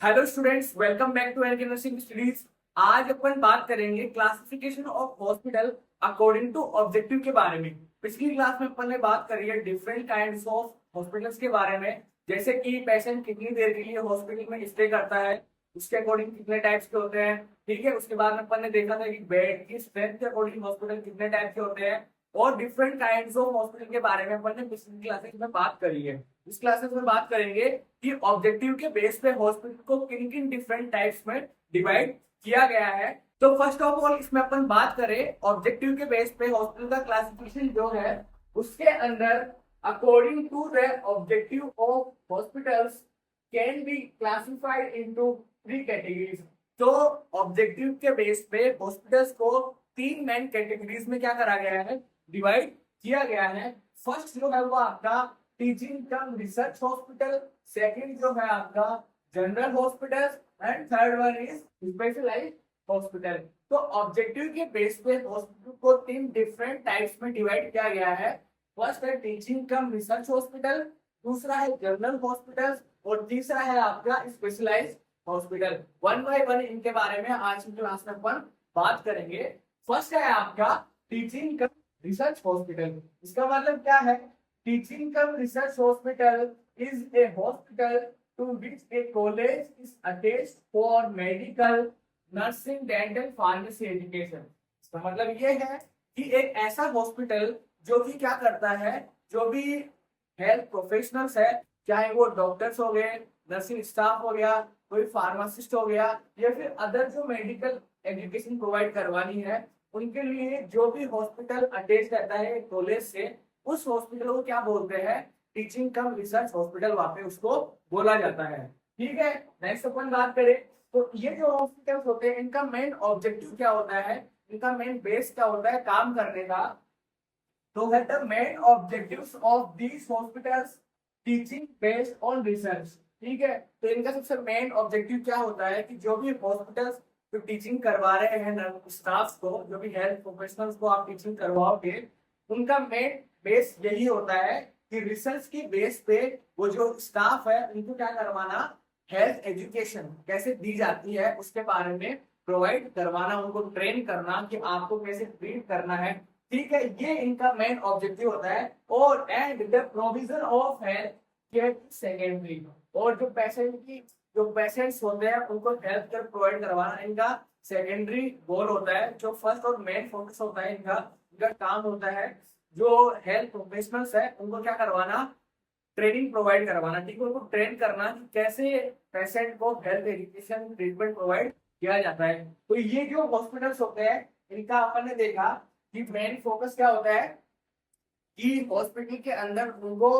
Hello students, welcome back to NK nursing studies. आज अपन बात करेंगे classification of hospital according to objective के बारे में। पिछली क्लास में अपन ने बात करी है डिफरेंट काइंड्स ऑफ हॉस्पिटल्स के बारे में, जैसे कि पेशेंट कितनी देर के लिए हॉस्पिटल में स्टे करता है, उसके अकॉर्डिंग कितने टाइप्स के होते हैं। ठीक है, उसके बाद में अपन ने देखा था कि बेड की स्ट्रेंथ के अकॉर्डिंग हॉस्पिटल कितने टाइप के होते हैं, और डिफरेंट काइंड्स ऑफ हॉस्पिटल के बारे में अपन ने पिछली क्लासेस में बात करी है। इस क्लासेस में बात करेंगे कि ऑब्जेक्टिव के बेस पे हॉस्पिटल को किन किन डिफरेंट टाइप्स में डिवाइड किया गया है। तो फर्स्ट ऑफ ऑल इसमें अपन बात करें ऑब्जेक्टिव के बेस पे हॉस्पिटल का क्लासिफिकेशन जो है, उसके अंदर according to the objective of hospitals can be classified into three categories. तो ऑब्जेक्टिव के बेस पे हॉस्पिटल्स को तीन मेन कैटेगरीज में क्या करा गया है, डिवाइड किया गया है। फर्स्ट जो है वो आपका teaching cum research hospital, second जो है आपका general hospital, and third one is specialised hospital. तो ऑब्जेक्टिव के बेस पे हॉस्पिटल को तीन डिफरेंट टाइप्स में डिवाइड किया गया है। फर्स्ट है टीचिंग कम रिसर्च हॉस्पिटल, दूसरा है जनरल हॉस्पिटल, और तीसरा है आपका specialised hospital. One by one इनके बारे में आज की क्लास में अपन बात करेंगे। फर्स्ट है आपका टीचिंग कम रिसर्च हॉस्पिटल। इसका मतलब क्या है? Teaching cum research hospital is a hospital to which a college is attached for medical, nursing, dental, pharmacy education। इसका मतलब ये है कि एक ऐसा हॉस्पिटल जो कि क्या करता है, जो भी हेल्थ प्रोफेशनल्स है, चाहे वो डॉक्टर्स हो गए, नर्सिंग स्टाफ हो गया, कोई फार्मासिस्ट हो गया, या फिर अदर जो मेडिकल एजुकेशन प्रोवाइड करवानी है, उनके लिए जो भी हॉस्पिटल अटैच रहता है कॉलेज से, उस हॉस्पिटल को क्या बोलते हैं? टीचिंग कम रिसर्च हॉस्पिटल वहां पे उसको बोला जाता है। ठीक है, नेक्स्ट अपन बात करें तो ये जो हॉस्पिटल्स होते हैं इनका मेन ऑब्जेक्टिव क्या होता है, इनका मेन बेस क्या होता है काम करने का। तो है the main objectives of these hospitals teaching based on research. ठीक है, तो इनका सबसे मेन ऑब्जेक्टिव क्या होता है कि जो भी हॉस्पिटल्स जो टीचिंग करवा रहे हैं स्टाफ को, जो भी हेल्थ प्रोफेशनल्स को आप टीचिंग करवाओगे, उनका मेन बेस यही होता है कि रिसर्च की बेस पे वो जो स्टाफ है उनको क्या करवाना, हेल्थ एजुकेशन कैसे दी जाती है उसके बारे में प्रोवाइड करवाना, उनको ट्रेन करना कि आपको कैसे ट्रीट करना है। ठीक है, ये इनका मेन ऑब्जेक्टिव होता है। और and the provision of health care secondary, और जो पेशेंट्स होते हैं उनको हेल्थ केयर प्रोवाइड करवाना इनका सेकेंडरी गोल होता है। जो फर्स्ट और मेन फोकस होता है इनका इनका काम होता है जो हेल्थ प्रोफेशनल्स है उनको क्या करवाना, ट्रेनिंग प्रोवाइड करवाना। ठीक है, उनको ट्रेन करना कि कैसे पेशेंट को हेल्थ एजुकेशन ट्रीटमेंट प्रोवाइड किया जाता है। तो ये जो हॉस्पिटल्स होते हैं इनका अपन ने देखा कि मेन फोकस क्या होता है कि हॉस्पिटल के अंदर उनको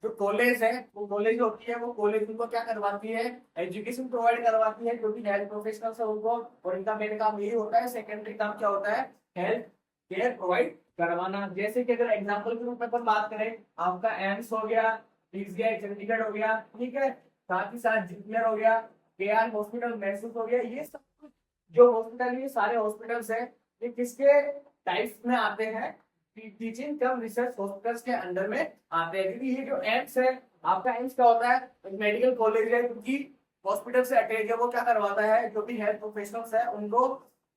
जो कॉलेज है, वो कॉलेज होती है, वो कॉलेज उनको क्या करवाती है, एजुकेशन प्रोवाइड करवाती है जो भी हेल्थ प्रोफेशनल्स है उनको। और इनका मेन काम यही होता है। सेकेंडरी काम क्या होता है, हेल्थ केयर प्रोवाइड करवाना। जैसे कि अगर एग्जाम्पल के रूप में अपन बात करें, आपका एम्स हो गया, पीजीआई चंडीगढ़ हो गया, ठीक है, साथ ही साथ जिपमर हो गया, केआर हॉस्पिटल मैसूर हो गया, ये सब कुछ जो हॉस्पिटल, ये सारे हॉस्पिटल्स हैं, ये किसके टाइप्स में आते हैं, टीचिंग कम रिसर्च हॉस्पिटल्स के अंडर में आते हैं। क्योंकि ये जो एम्स है, आपका एम्स क्या होता है, एक मेडिकल कॉलेज है, क्योंकि हॉस्पिटल से अटैच है। वो क्या करवाता है, जो भी हेल्थ प्रोफेशनल्स है उनको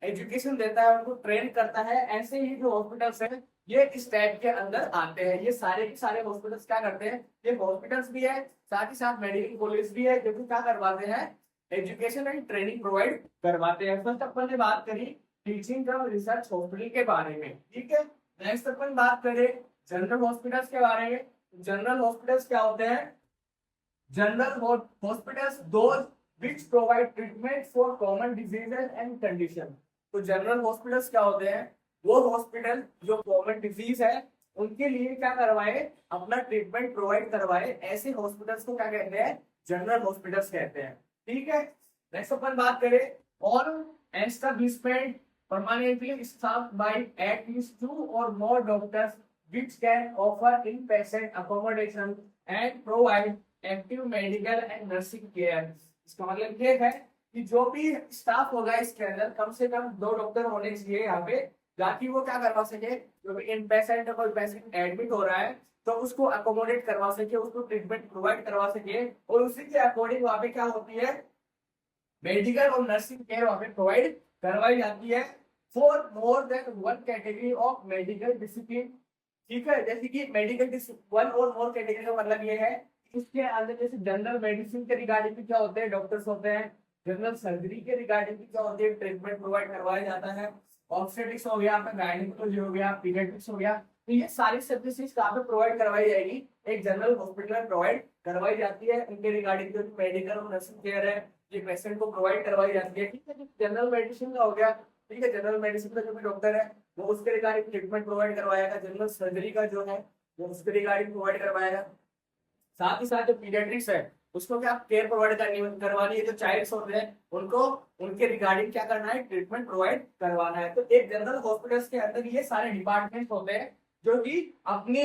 एजुकेशन देता है, उनको ट्रेन करता है। ऐसे ही जो हॉस्पिटल्स है ये इस टाइप के अंदर आते हैं। ये सारे के सारे हॉस्पिटल्स क्या करते हैं, ये हॉस्पिटल्स भी है, साथ ही साथ मेडिकल कॉलेज भी है, जो कि क्या करवाते हैं, एजुकेशन एंड ट्रेनिंग प्रोवाइड करवाते हैं। फर्स्ट अपन ने बात करी टीचिंग कम रिसर्च हॉस्पिटल के बारे में। ठीक है, नेक्स्ट अपन बात करें जनरल हॉस्पिटल्स के बारे में। जनरल हॉस्पिटल्स क्या होते हैं? General hospitals those which provide treatment for common diseases and condition। तो जनरल हॉस्पिटल्स क्या होते हैं, वो हॉस्पिटल जो कॉमन डिजीज है उनके लिए क्या करवाए, अपना ट्रीटमेंट प्रोवाइड करवाए। ऐसे हॉस्पिटल्स को क्या कहते हैं, जनरल हॉस्पिटल्स कहते हैं। ठीक है, नेक्स्ट अपन बात करें on establishment permanently staffed by at least 2 or more doctors which can offer inpatient accommodation and provide active medical and nursing care। इसका मतलब ये है कि जो भी स्टाफ होगा इसके अंदर कम से कम 2 डॉक्टर होने चाहिए यहाँ पे, ताकि वो क्या करवा सके, जो भी इन पेशेंट कोई पेशेंट एडमिट हो रहा है तो उसको अकोमोडेट करवा सके, उसको ट्रीटमेंट प्रोवाइड करवा सके। और उसी के अकॉर्डिंग वहाँ पे क्या होती है, मेडिकल और नर्सिंग केयर वहाँ पे प्रोवाइड करवाई जाती है for more than one category of medical discipline. ठीक है, जैसे कि मेडिकल वन और मोर कैटेगरी का मतलब ये है इसके अंदर जैसे जनरल मेडिसिन के रिगार्डिंग भी क्या होते हैं, डॉक्टर्स होते हैं। जनरल सर्जरी के रिगार्डिंग भी क्या होती है, ट्रीटमेंट प्रोवाइड करवाया जाता है। ऑब्स्टेट्रिक्स हो गया, आपका गायनेकोलॉजी हो गया, पीडियाट्रिक्स हो गया, तो ये सारी सर्विसेज कहाँ पे प्रोवाइड करवाई जाएगी, एक जनरल हॉस्पिटल में प्रोवाइड करवाई जाती है। इनके रिगार्डिंग जो मेडिकल और नर्सिंग केयर है ये पेशेंट को प्रोवाइड करवाई जाती है। ठीक है, जनरल मेडिसिन का हो गया, ठीक है, जनरल मेडिसिन का जो भी डॉक्टर है वो उसके रिगार्डिंग ट्रीटमेंट प्रोवाइड करवाएगा। जनरल सर्जरी का जो है वो उसके रिगार्डिंग प्रोवाइड करवाएगा। साथ ही साथ जो पीडियाट्रिक्स है उसको क्या केयर प्रोवाइड करवानी है, जो चाइल्ड्स होते हैं उनको उनके रिगार्डिंग क्या करना है, ट्रीटमेंट प्रोवाइड करवाना है। तो एक जनरल हॉस्पिटल्स के अंदर ये सारे डिपार्टमेंट होते हैं जो कि अपने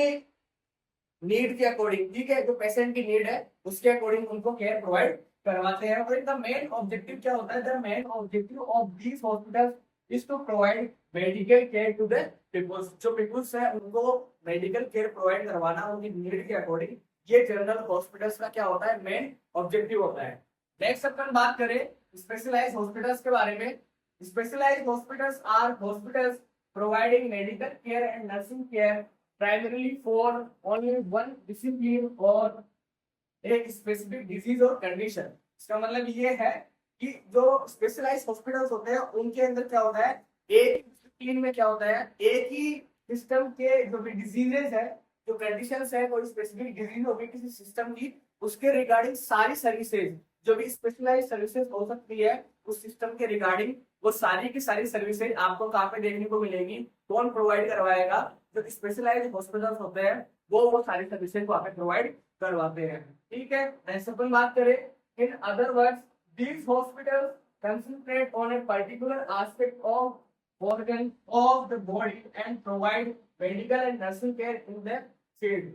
नीड के अकॉर्डिंग, ठीक है, जो पेशेंट की नीड है उसके अकॉर्डिंग उनको केयर प्रोवाइड करवाते हैं। और इनका मेन ऑब्जेक्टिव क्या होता है, the main objective of these hospitals is to provide medical care to the peoples. जो पीपल्स है उनको मेडिकल केयर प्रोवाइड करवाना उनकी नीड के अकॉर्डिंग, ये जनरल हॉस्पिटल्स का क्या होता है, मेन ऑब्जेक्टिव होता है। नेक्स्ट अपन बात करें स्पेशलाइज्ड हॉस्पिटल्स के बारे में। Specialised hospitals are hospitals providing medical care and nursing care primarily for only one discipline or एक स्पेसिफिक डिजीज और कंडीशन। इसका मतलब ये है कि जो स्पेशलाइज्ड हॉस्पिटल्स होते हैं उनके अंदर क्या होता है, एक डिसिप्लिन में क्या होता है, एक ही सिस्टम के जो भी डिजीजेस है, जो कंडीशंस है, कोई स्पेसिफिक डिजीज होगी किसी सिस्टम की, उसके रिगार्डिंग सारी सर्विसेज जो भी स्पेशलाइज्ड सर्विसेज हो सकती है उस सिस्टम के रिगार्डिंग, वो सारी की सारी सर्विसेज आपको कहाँ पे देखने को मिलेगी, कौन प्रोवाइड करवाएगा, जो स्पेशलाइज्ड हॉस्पिटल्स होते हैं वो सारी सर्विसेज को आप प्रोवाइड करवाते हैं। ठीक है, नेक्स्ट अपन बात करें in other words these hospitals concentrate on a particular aspect of organ of the body and provide medical and nursing care in the field.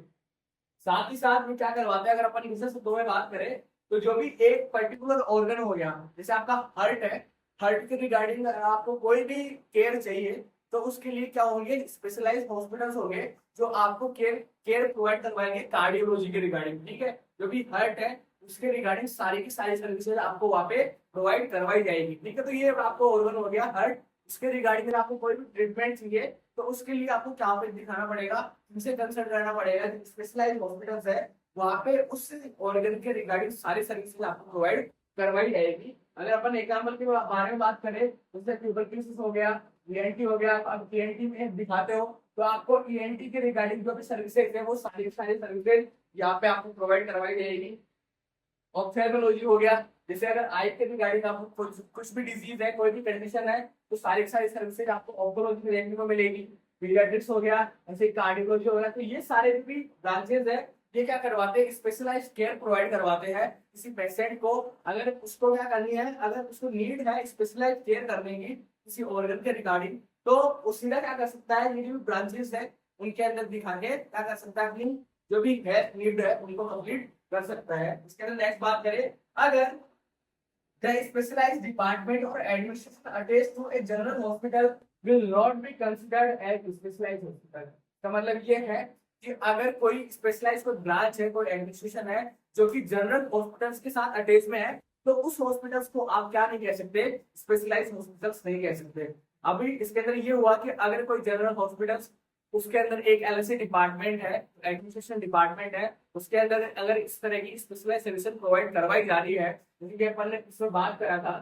साथ ही साथ में क्या करवाते हैं, अगर अपन इनसे शब्दों में बात करें तो जो भी एक पर्टिकुलर ऑर्गन हो गया, जैसे आपका हार्ट है, हार्ट के रिगार्डिंग आपको कोई भी केयर चाहिए तो उसके लिए क्या होंगे, स्पेशलाइज्ड हॉस्पिटल्स होंगे जो आपको केयर प्रोवाइड करवाएंगे कार्डियोलॉजी के रिगार्डिंग। ठीक है, जो भी हार्ट है उसके रिगार्डिंग सारी की सारी सर्विसेज आपको वहाँ पे प्रोवाइड करवाई जाएगी। ठीक है, तो ये आपको ऑर्गन हो गया हार्ट, उसके रिगार्डिंग आपको कोई भी ट्रीटमेंट चाहिए तो उसके लिए आपको क्या पे दिखाना पड़ेगा, इनसे कंसल्ट करना पड़ेगा। स्पेशलाइज्ड हॉस्पिटल्स है वहाँ पे उस ऑर्गन के रिगार्डिंग सारी सर्विसेज आपको प्रोवाइड करवाई जाएगी। अगर अपन एग्जाम्पल के बारे में बात करें जैसे ट्यूबरक्लोसिस हो गया, ईएनटी हो गया, आप ईएनटी में दिखाते हो तो आपको ईएनटी के रिगार्डिंग जो भी सर्विसेज है वो सारी सर्विसेज यहाँ पे आपको प्रोवाइड करवाई जाएगी। ऑप्थेल्मोलॉजी हो गया, जैसे अगर आई के रिगार्डिंग आपको कुछ भी डिजीज है, कोई भी कंडीशन है तो सारी सर्विसेज आपको ऑप्थेल्मोलॉजी में देखने को मिलेगी। पीडियाट्रिक्स हो गया, ऐसे कार्डियोलॉजी हो गया, तो ये सारे जो भी ब्रांचेस है ये क्या करवाते हैं, स्पेशलाइज्ड केयर प्रोवाइड करवाते हैं किसी पेशेंट को। अगर उसको क्या करनी है, अगर उसको नीड है स्पेशलाइज्ड केयर करने की किसी ऑर्गन के रिगार्डिंग, तो वो सीधा क्या कर सकता है, ये जो ब्रांचेस है उनके अंदर दिखा के क्या कर सकता है, अपनी जो भी है नीड है उनको कंप्लीट कर सकता है। इसके अंदर नेक्स्ट बात करें, अगर द स्पेशलाइज्ड डिपार्टमेंट और administration attached to a general hospital will not be considered as specialised hospital. का मतलब ये है कि अगर कोई स्पेशलाइज्ड कोई ब्रांच है, कोई एडमिनिस्ट्रेशन है जो कि जनरल हॉस्पिटल्स के साथ अटैच में है, तो उस हॉस्पिटल्स को आप क्या नहीं कह सकते, स्पेशलाइज्ड हॉस्पिटल्स नहीं कह सकते। अभी इसके अंदर ये हुआ कि अगर कोई जनरल हॉस्पिटल्स उसके अंदर एक एलएससी डिपार्टमेंट है, एडमिनिस्ट्रेशन डिपार्टमेंट है, उसके अंदर अगर इस तरह की स्पेशलाइज्ड सर्विसेज प्रोवाइड करवाई जा रही है, जैसे कि अपन ने इसमें बात करा था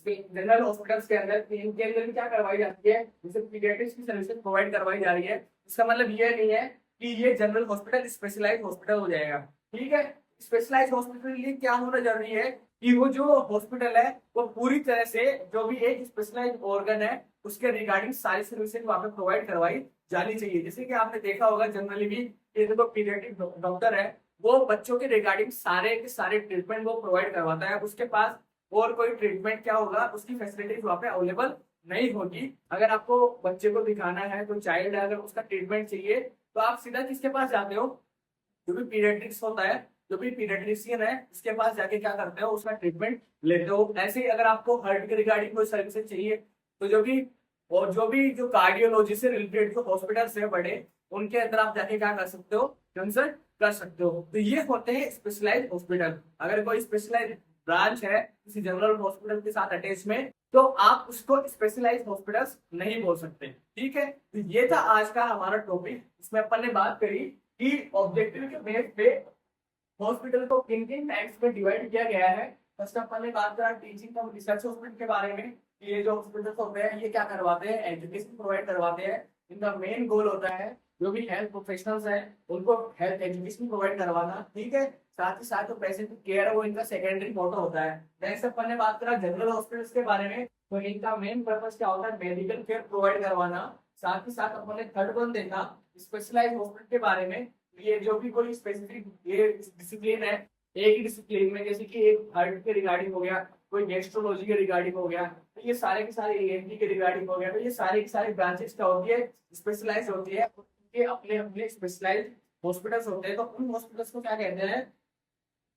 जनरल हॉस्पिटल्स के अंदर, इनके अंदर भी क्या करवाई जाती है, जैसे पीडियाट्रिक्स की सर्विसेज प्रोवाइड करवाई जा रही है। इसका मतलब ये नहीं है कि ये जनरल हॉस्पिटल स्पेशलाइज्ड हॉस्पिटल हो जाएगा। ठीक है, स्पेशलाइज्ड हॉस्पिटल के लिए क्या होना जरूरी है कि वो जो हॉस्पिटल है वो पूरी तरह से जो भी एक स्पेशलाइज्ड ऑर्गन है उसके रिगार्डिंग सारी सर्विसेज वहाँ पे प्रोवाइड करवाई जानी चाहिए। जैसे कि आपने देखा होगा जनरली भी ये जो पीडियाट्रिक डॉक्टर है वो बच्चों के रिगार्डिंग सारे के सारे ट्रीटमेंट वो प्रोवाइड करवाता है। उसके पास और कोई ट्रीटमेंट क्या होगा, उसकी फैसिलिटीज वहाँ पे अवेलेबल नहीं होगी। अगर आपको बच्चे को दिखाना है, कोई चाइल्ड है, अगर उसका ट्रीटमेंट चाहिए तो आप सीधा किसके पास जाते हो, जो भी पीडियाट्रिक्स होता है, जो भी पीडियाट्रिशियन है उसके पास जाके क्या करते हो, उसका ट्रीटमेंट लेते हो। ऐसे ही अगर आपको हार्ट के रिगार्डिंग कोई सर्विसेज चाहिए तो जो भी जो कार्डियोलॉजी से रिलेटेड जो हॉस्पिटल्स है बड़े, उनके अंदर आप जाके क्या कर सकते हो, कंसल्ट कर सकते हो। तो ये होते हैं स्पेशलाइज्ड हॉस्पिटल। अगर कोई स्पेशलाइज्ड ब्रांच है किसी जनरल हॉस्पिटल के साथ अटैच में, तो आप उसको स्पेशलाइज्ड हॉस्पिटल्स नहीं बोल सकते। ठीक है, तो ये था आज का हमारा टॉपिक। इसमें अपन ने बात करी कि ऑब्जेक्टिव के बेस पे हॉस्पिटल को किन किन टाइप्स में डिवाइड किया गया है। फर्स्ट अपन ने बात करा टीचिंग और रिसर्च हॉस्पिटल के बारे में। ये जो हॉस्पिटल होते हैं ये क्या करवाते हैं, एजुकेशन प्रोवाइड करवाते हैं। इनका मेन गोल होता है जो भी हेल्थ प्रोफेशनल्स हैं उनको हेल्थ एजुकेशन प्रोवाइड करवाना। ठीक है, साथ ही साथ जो पेशेंट की केयर है वो इनका सेकेंडरी मोटो होता है। नेक्स्ट अपन ने बात करा जनरल हॉस्पिटल्स के बारे में, तो इनका मेन पर्पस क्या होता है, मेडिकल केयर प्रोवाइड करवाना। साथ ही साथ अपन ने थर्ड वन देखा स्पेशलाइज्ड हॉस्पिटल के बारे में। ये जो भी कोई स्पेसिफिक ये डिसिप्लिन है एक ही डिसिप्लिन में, जैसे कि एक हार्ट के रिगार्डिंग हो गया, कोई गैस्ट्रोलॉजी के रिगार्डिंग हो गया, तो ये सारे के सारे ईएनटी के रिगार्डिंग हो गया, तो ये सारे के सारे ब्रांचेस क्या होती है, स्पेशलाइज होती है। उनके अपने अपने स्पेशलाइज्ड हॉस्पिटल्स होते हैं, तो उन हॉस्पिटल्स को क्या कहते हैं,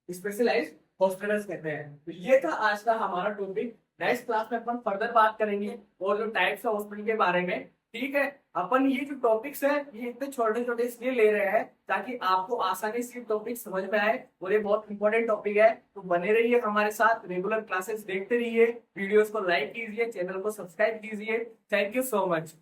स्पेशलाइज्ड हॉस्पिटल्स कहते हैं। तो ये था आज का हमारा टॉपिक। नेक्स्ट क्लास में अपन फर्दर बात करेंगे और जो टाइप्स ऑफ हॉस्पिटल के बारे में। ठीक है, अपन ये जो टॉपिक्स है ये इतने छोटे छोटे इसलिए ले रहे हैं ताकि आपको आसानी से टॉपिक समझ में आए, और ये बहुत इंपॉर्टेंट टॉपिक है। तो बने रहिए हमारे साथ, रेगुलर क्लासेस देखते रहिए, वीडियोस को लाइक कीजिए, चैनल को सब्सक्राइब कीजिए। Thank you so much.